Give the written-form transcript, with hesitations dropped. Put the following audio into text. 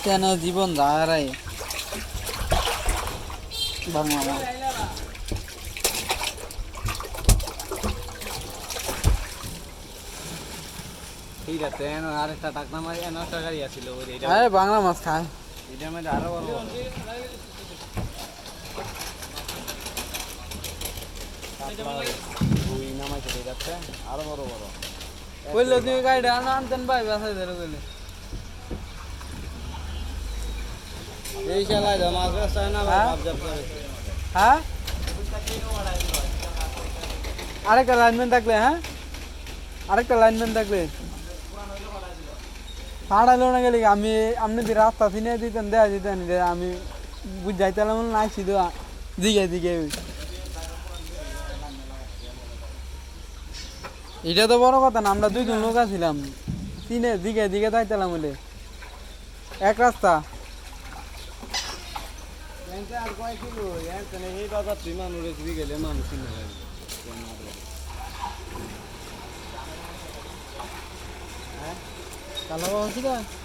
কেন জীবন দাঁড়ায় বাংলা মাছ ঠিক আছে আরেকটা টাকনা মারি একটা গাড়ি আছিল বাংলা মাছ খায় এটার মধ্যে আরো বড় দুই নামাইছে ঠিক আছে আরো বড় বড় বললো তুমি গাড়িটা আনতেন ভাই বাসায় ধরে বলে এই শালায় মাছ ব্যস্ত হয় না হ্যাঁ আরেকটা লাইনম্যান থাকলে আরেকটা লাইনম্যান থাকলে ছাড়াইলো না গেলে আমি আপনি রাস্তা চিনে দিতেন দেয়া দিতেন যে আমি বুঝাইতাম না আসছি তো দিকে দিকে এটা তো বড় কথা না আমরা দুইজন লোক আছিলাম চিনে দিকে দিকে যাইতাম বলে এক রাস্তা আর কয় কিলো এই বাজার তুই মানুষ গেলে মানুষ কালো বাবা